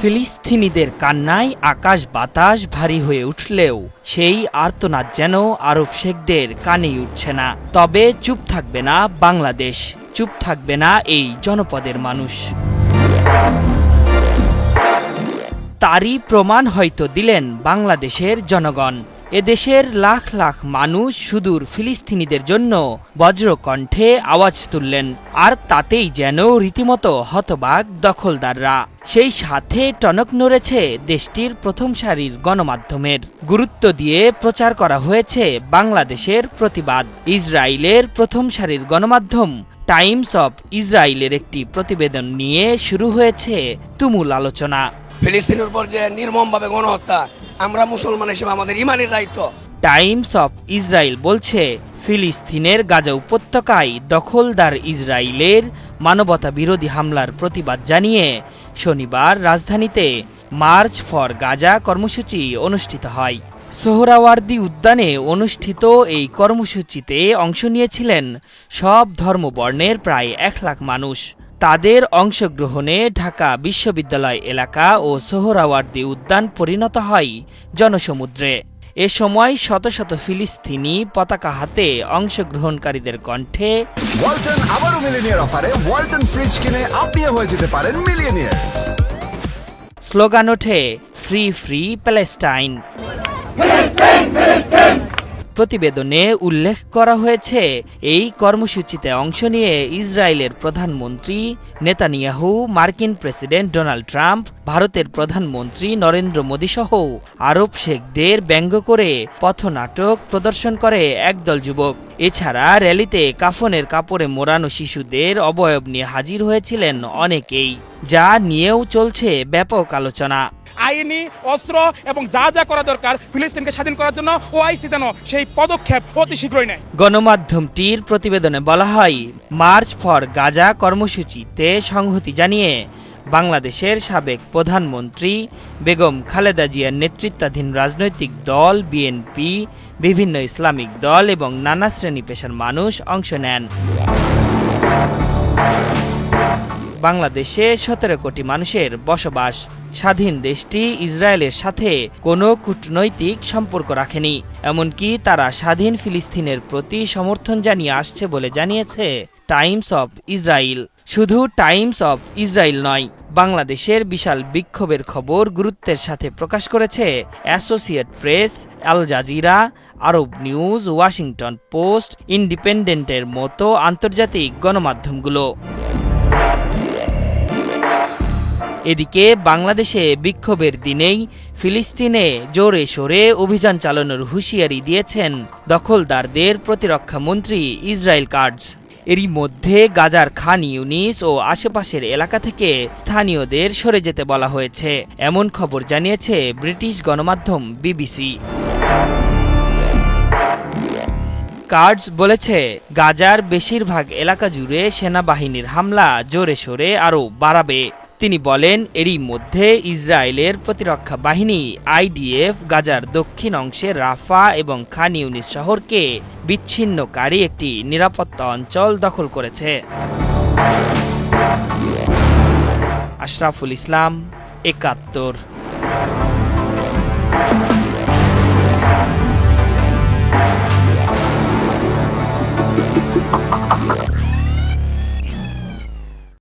ফিলিস্তিনিদের কান্নায় আকাশ বাতাস ভারী হয়ে উঠলেও সেই আর্তনাদ যেন আরব শেখদের কানেই উঠছে না। তবে চুপ থাকবে না বাংলাদেশ, চুপ থাকবে না এই জনপদের মানুষ। তারই প্রমাণ হয়তো দিলেন বাংলাদেশের জনগণ। এদেশের লাখ লাখ মানুষ সুদূর ফিলিস্তিনিদের জন্য বজ্রকণ্ঠে আওয়াজ তুললেন, আর তাতেই যেন রীতিমতো হতবাক দখলদাররা। সেই সাথে টনক নড়েছে দেশটির প্রথম সারির গণমাধ্যমের। গুরুত্ব দিয়ে প্রচার করা হয়েছে বাংলাদেশের প্রতিবাদ। ইসরায়েলের প্রথম সারির গণমাধ্যম টাইমস অব ইসরায়েলের একটি প্রতিবেদন নিয়ে শুরু হয়েছে তুমুল আলোচনা। ফিলিস্তিনের উপর যে নির্মমভাবে গণহত্যা, আমরা মুসলমান হিসেবে আমাদের ইমানের দায়িত্ব। টাইমস অফ ইসরায়েল বলছে, ফিলিস্তিনের গাজা উপত্যকায় দখলদার ইসরায়েলের মানবতা বিরোধী হামলার প্রতিবাদ জানিয়ে শনিবার রাজধানীতে মার্চ ফর গাজা কর্মসূচি অনুষ্ঠিত হয়। সোহরাওয়ার্দী উদ্যানে অনুষ্ঠিত এই কর্মসূচিতে অংশ নিয়েছিলেন সব ধর্মবর্ণের প্রায় 1 লাখ মানুষ। তাদের অংশগ্রহণে ঢাকা বিশ্ববিদ্যালয় এলাকা ও সোহরাওয়ার্দী উদ্যান পরিণত হয় জনসমুদ্রে। এ সময় শত শত ফিলিস্তিনি পতাকা হাতে অংশগ্রহণকারীদের কণ্ঠে ওয়ালটন আবারও মিলিয়নিয়ার অফারে ওয়ালটন ফ্রিজ কিনে আপনিও হয়ে যেতে পারেন মিলিয়নিয়ার। স্লোগান ওঠে, ফ্রি ফ্রি প্যালেস্টাইন। প্রতিবেদনে উল্লেখ করা হয়েছে, এই কর্মসূচিতে অংশ নিয়ে ইসরায়েলের প্রধানমন্ত্রী নেতানিয়াহু, মার্কিন প্রেসিডেন্ট ডোনাল্ড ট্রাম্প, ভারতের প্রধানমন্ত্রী নরেন্দ্র মোদী সহ আরব শেখদের ব্যঙ্গ করে পথনাটক প্রদর্শন করে একদল যুবক। এছাড়া র্যালিতে কাফনের কাপড়ে মোড়ানো শিশুদের অবয়ব নিয়ে হাজির হয়েছিলেন অনেকেই, যা নিয়েও চলছে ব্যাপক আলোচনা। আইনি অস্ত্র এবং যা যা করা দরকার ফিলিস্তিনকে স্বাধীন করার জন্য ওআইসি যেন সেই পদক্ষেপ অতি শীঘ্রই নেয়। গণমাধ্যমটির প্রতিবেদনে বলা হয়, মার্চ ফর গাজা কর্মসূচিতে সংহতি জানিয়ে বাংলাদেশের সাবেক প্রধানমন্ত্রী বেগম খালেদা জিয়ার নেতৃত্বাধীন রাজনৈতিক দল বিএনপি, বিভিন্ন ইসলামিক দল এবং নানা শ্রেণী পেশার মানুষ অংশ নেন। বাংলাদেশে 17 কোটি মানুষের বসবাস। স্বাধীন দেশটি ইসরায়েলের সাথে কোনো কূটনৈতিক সম্পর্ক রাখেনি, এমনকি তারা স্বাধীন ফিলিস্তিনের প্রতি সমর্থন জানিয়ে আসছে বলে জানিয়েছে টাইমস অব ইসরায়েল। শুধু টাইমস অব ইসরায়েল নয়, বাংলাদেশের বিশাল বিক্ষোভের খবর গুরুত্বের সাথে প্রকাশ করেছে অ্যাসোসিয়েট প্রেস, আল জাজিরা, আরব নিউজ, ওয়াশিংটন পোস্ট, ইন্ডিপেন্ডেন্টের মতো আন্তর্জাতিক গণমাধ্যমগুলো। এদিকে বাংলাদেশে বিক্ষোভের দিনেই ফিলিস্তিনে জোরে সোরে অভিযান চালানোর হুঁশিয়ারি দিয়েছেন দখলদারদের প্রতিরক্ষা মন্ত্রী ইসরায়েল কাটজ। এরই মধ্যে গাজার খান ইউনিস ও আশেপাশের এলাকা থেকে স্থানীয়দের সরে যেতে বলা হয়েছে, এমন খবর জানিয়েছে ব্রিটিশ গণমাধ্যম বিবিসি। কাটজ বলেছে, গাজার বেশিরভাগ এলাকা জুড়ে সেনাবাহিনীর হামলা জোরে সোরে আরও বাড়াবে। তিনি বলেন, এরই মধ্যে ইসরায়েলের প্রতিরক্ষা বাহিনী আইডিএফ গাজার দক্ষিণ অংশে রাফা এবং খান ইউনিস শহরকে বিচ্ছিন্নকারী একটি নিরাপত্তা অঞ্চল দখল করেছে। আশরাফুল ইসলাম, ৭১।